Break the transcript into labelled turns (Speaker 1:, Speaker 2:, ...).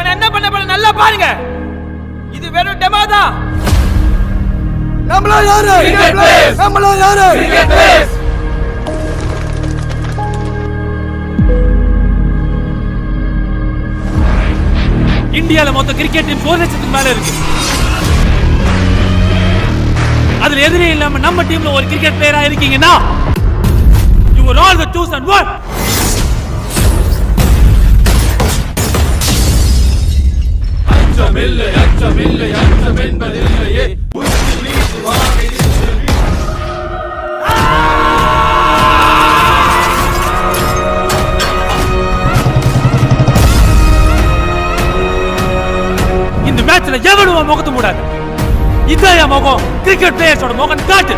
Speaker 1: இவன் என்ன பண்ண போற நல்லா பாருங்க. இது வெறும் டெமோ தான்.
Speaker 2: நம்மள யாரு
Speaker 1: இந்தியால மொத்த கிரிக்கெட் டீம் 4 லட்சத்துக்கு மேல இருக்கு. அதுல எதிரே இல்லாம நம்ம டீம்ல ஒரு கிரிக்கெட் பிளேயரா இருக்கீங்கன்னா you were all the chosen one.
Speaker 3: அச்சமில்லை அச்சமில்லை அச்சம் என்பதில்லையே
Speaker 1: இந்த மேட்ச்ல எவனும் முகத்து மூடாது. இதான் என் முகம். கிரிக்கெட் பிளேயர்ஸோட முகம் காட்டு.